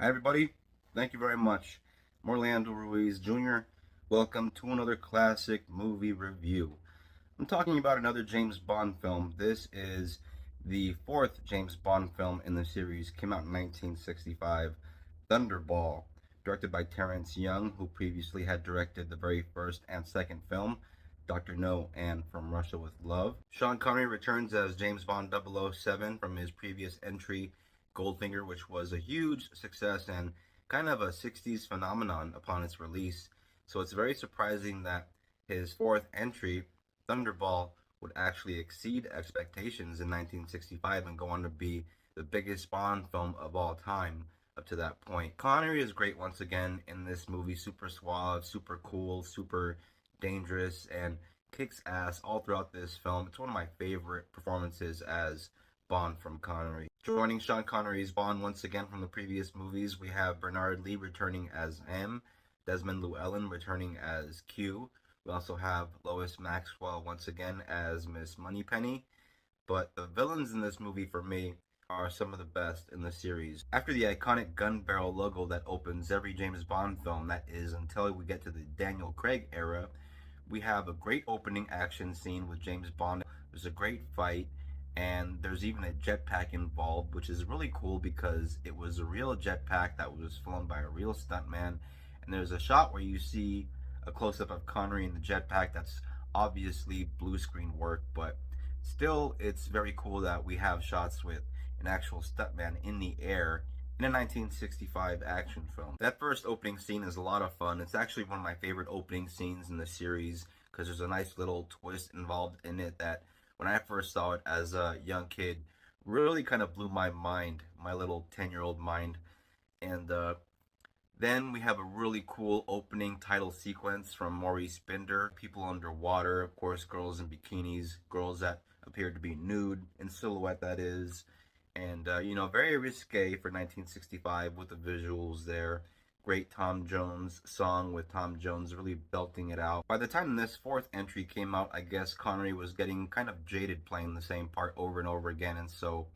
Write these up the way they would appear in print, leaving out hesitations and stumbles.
Hi, everybody. Thank you very much. I'm Orlando Ruiz Jr. Welcome to another classic movie review. I'm talking about another James Bond film. This is the fourth James Bond film in the series. Came out in 1965. Thunderball, directed by Terrance Young, who previously had directed the very first and second film, Dr. No and From Russia with Love. Sean Connery returns as James Bond 007 from his previous entry, Goldfinger, which was a huge success and kind of a 60s phenomenon upon its release. So it's very surprising that his fourth entry, Thunderball, would actually exceed expectations in 1965 and go on to be the biggest Bond film of all time up to that point. Connery is great once again in this movie, super suave, super cool, super dangerous, and kicks ass all throughout this film. It's one of my favorite performances as Bond from Connery. Joining Sean Connery's Bond once again from the previous movies, we have Bernard Lee returning as M, Desmond Llewellyn returning as Q. We also have Lois Maxwell once again as Miss Moneypenny. But the villains in this movie for me are some of the best in the series. After the iconic gun barrel logo that opens every James Bond film, that is until we get to the Daniel Craig era, we have a great opening action scene with James Bond. There's a great fight, and there's even a jetpack involved, which is really cool because it was a real jetpack that was flown by a real stuntman. And there's a shot where you see a close up of Connery in the jetpack that's obviously blue screen work, but still, it's very cool that we have shots with an actual stuntman in the air in a 1965 action film. That first opening scene is a lot of fun. It's actually one of my favorite opening scenes in the series because there's a nice little twist involved in it that when I first saw it as a young kid really kind of blew my mind, my little 10-year-old mind. And then we have a really cool opening title sequence from Maurice Binder. People underwater, of course, girls in bikinis, girls that appear to be nude, in silhouette that is. And, very risque for 1965 with the visuals there. Great Tom Jones song with Tom Jones really belting it out. By the time this fourth entry came out, I guess Connery was getting kind of jaded playing the same part over and over again. And so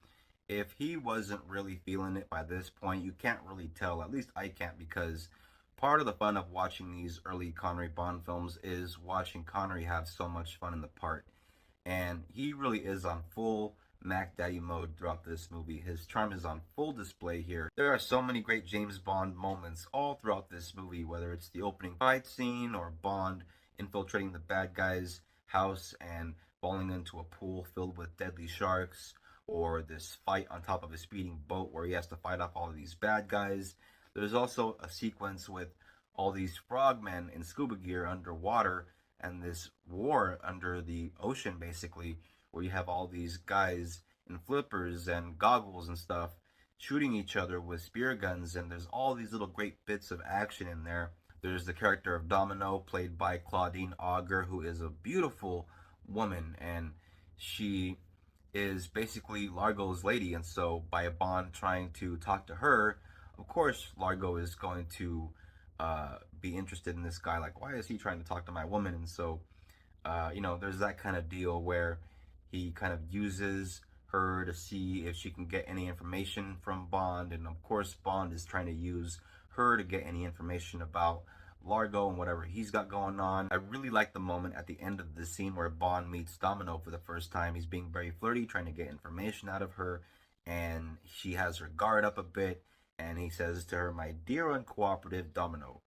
if he wasn't really feeling it by this point, you can't really tell. At least I can't, because part of the fun of watching these early Connery Bond films is watching Connery have so much fun in the part. And he really is on full Mac Daddy mode throughout this movie. His charm is on full display here. There are so many great James Bond moments all throughout this movie, whether it's the opening fight scene or Bond infiltrating the bad guy's house and falling into a pool filled with deadly sharks, or this fight on top of a speeding boat where he has to fight off all of these bad guys. There's also a sequence with all these frogmen in scuba gear underwater and this war under the ocean, basically, where you have all these guys in flippers and goggles and stuff shooting each other with spear guns, and there's all these little great bits of action in there. There's the character of Domino, played by Claudine Auger, who is a beautiful woman, and she is basically Largo's lady, and so by Bond trying to talk to her, of course Largo is going to be interested in this guy. Like, why is he trying to talk to my woman? And so, there's that kind of deal where he kind of uses her to see if she can get any information from Bond, and of course Bond is trying to use her to get any information about Largo and whatever he's got going on. I really like the moment at the end of the scene where Bond meets Domino for the first time. He's being very flirty, trying to get information out of her, and she has her guard up a bit, and he says to her, "My dear uncooperative Domino."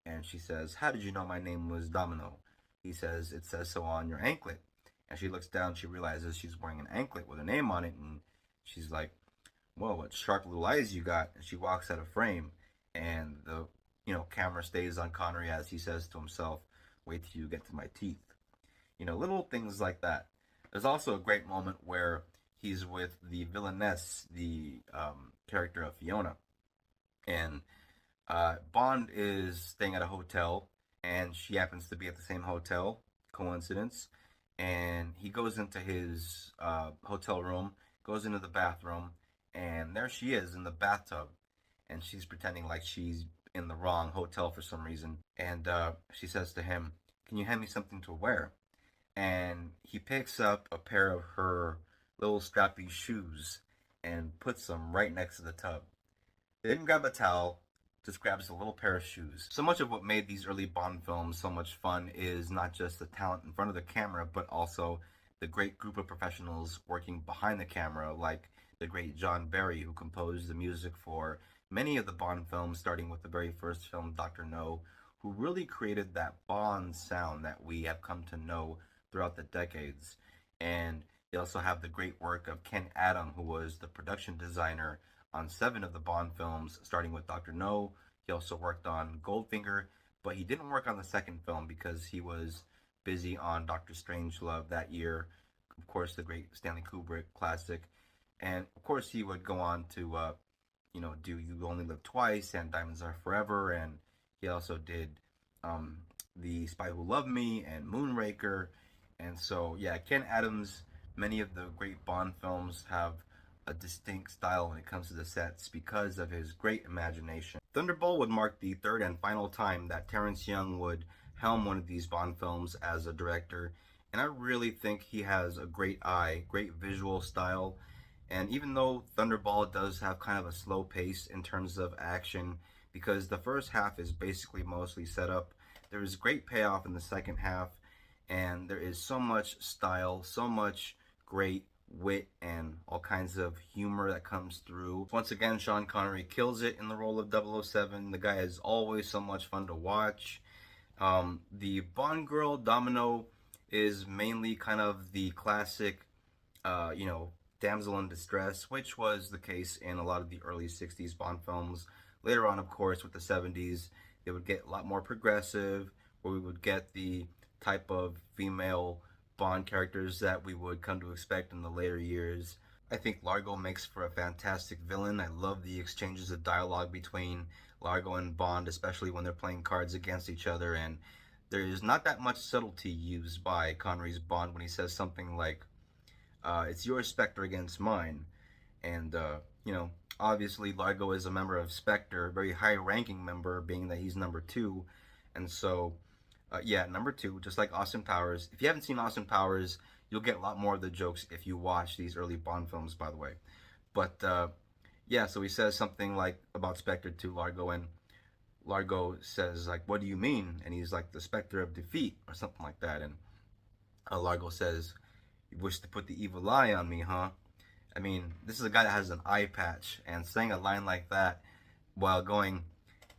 And she says, "How did you know my name was Domino?" He says, "It says so on your anklet." And she looks down, she realizes she's wearing an anklet with a name on it, and she's like, "Whoa, what sharp little eyes you got." And she walks out of frame, and the camera stays on Connery as he says to himself, "Wait till you get to my teeth." Little things like that. There's also a great moment where he's with the villainess, the character of Fiona, and Bond is staying at a hotel, and she happens to be at the same hotel. Coincidence. And he goes into his hotel room, goes into the bathroom, and there she is in the bathtub, and she's pretending like she's in the wrong hotel for some reason. And she says to him, "Can you hand me something to wear?" And he picks up a pair of her little strappy shoes and puts them right next to the tub. They didn't grab a towel, just grabs a little pair of shoes. So much of what made these early Bond films so much fun is not just the talent in front of the camera, but also the great group of professionals working behind the camera, like the great John Barry, who composed the music for many of the Bond films, starting with the very first film, Dr. No, who really created that Bond sound that we have come to know throughout the decades. And you also have the great work of Ken Adam, who was the production designer on 7 of the Bond films, starting with Dr. No. He also worked on Goldfinger, but he didn't work on the second film because he was busy on Doctor Strangelove that year. Of course, the great Stanley Kubrick classic. And of course, he would go on to, do You Only Live Twice and Diamonds Are Forever. And he also did um, The Spy Who Loved Me and Moonraker. And so, yeah, Ken Adams, many of the great Bond films have a distinct style when it comes to the sets because of his great imagination. Thunderball would mark the third and final time that Terrance Young would helm one of these Bond films as a director, and I really think he has a great eye, great visual style, and even though Thunderball does have kind of a slow pace in terms of action, because the first half is basically mostly set up, there is great payoff in the second half, and there is so much style, so much great wit and all kinds of humor that comes through. Once again, Sean Connery kills it in the role of 007. The guy is always so much fun to watch. The Bond girl, Domino, is mainly kind of the classic, damsel in distress, which was the case in a lot of the early 60s Bond films. Later on, of course, with the 70s, they would get a lot more progressive, where we would get the type of female Bond characters that we would come to expect in the later years. I think Largo makes for a fantastic villain. I love the exchanges of dialogue between Largo and Bond, especially when they're playing cards against each other. And there is not that much subtlety used by Connery's Bond when he says something like, it's your Spectre against mine. And, obviously Largo is a member of Spectre, a very high ranking member, being that he's number 2. And so yeah, number 2, just like Austin Powers. If you haven't seen Austin Powers, you'll get a lot more of the jokes if you watch these early Bond films, by the way. But yeah, so he says something like about Spectre to Largo, and Largo says like, "What do you mean?" And he's like, "The Spectre of Defeat," or something like that. And Largo says, "You wish to put the evil eye on me, huh?" I mean, this is a guy that has an eye patch, and saying a line like that while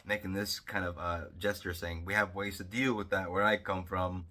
making this kind of gesture saying, "We have ways to deal with that where I come from."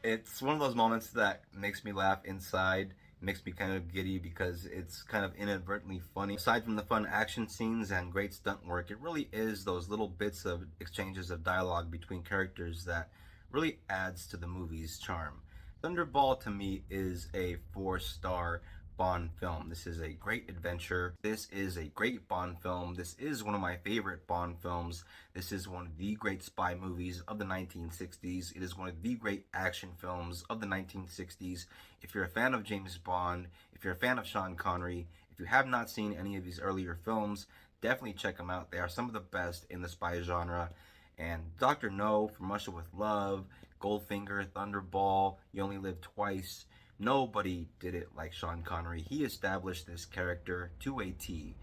It's one of those moments that makes me laugh inside, makes me kind of giddy because it's kind of inadvertently funny. Aside from the fun action scenes and great stunt work, it really is those little bits of exchanges of dialogue between characters that really adds to the movie's charm. Thunderball to me is a 4-star Bond film. This is a great adventure. This is a great Bond film. This is one of my favorite Bond films. This is one of the great spy movies of the 1960s. It is one of the great action films of the 1960s. If you're a fan of James Bond, if you're a fan of Sean Connery, if you have not seen any of these earlier films, definitely check them out. They are some of the best in the spy genre. And Dr. No, From Russia with Love, Goldfinger, Thunderball, You Only Live Twice. Nobody did it like Sean Connery. He established this character to a T.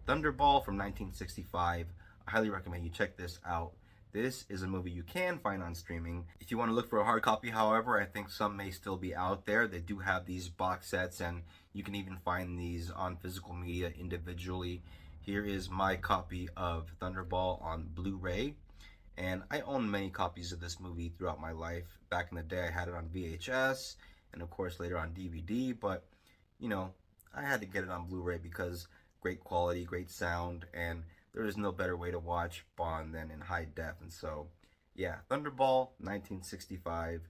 Thunderball from 1965. I highly recommend you check this out. This is a movie you can find on streaming. If you want to look for a hard copy, however, I think some may still be out there. They do have these box sets, and you can even find these on physical media individually. Here is my copy of Thunderball on Blu-ray. And I own many copies of this movie throughout my life. Back in the day, I had it on VHS, and of course later on DVD, but I had to get it on Blu-ray because great quality, great sound, and there is no better way to watch Bond than in high def. And so yeah, Thunderball 1965,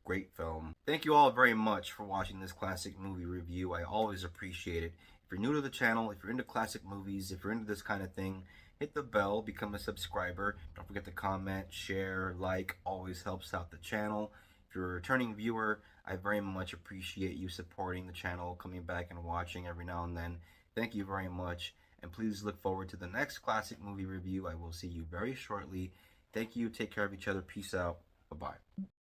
great film. Thank you all very much for watching this classic movie review. I always appreciate it. If you're new to the channel, if you're into classic movies, if you're into this kind of thing, hit the bell, become a subscriber. Don't forget to comment, share, like, always helps out the channel. If you're a returning viewer, I very much appreciate you supporting the channel, coming back and watching every now and then. Thank you very much, and please look forward to the next classic movie review. I will see you very shortly. Thank you, take care of each other, peace out, bye-bye.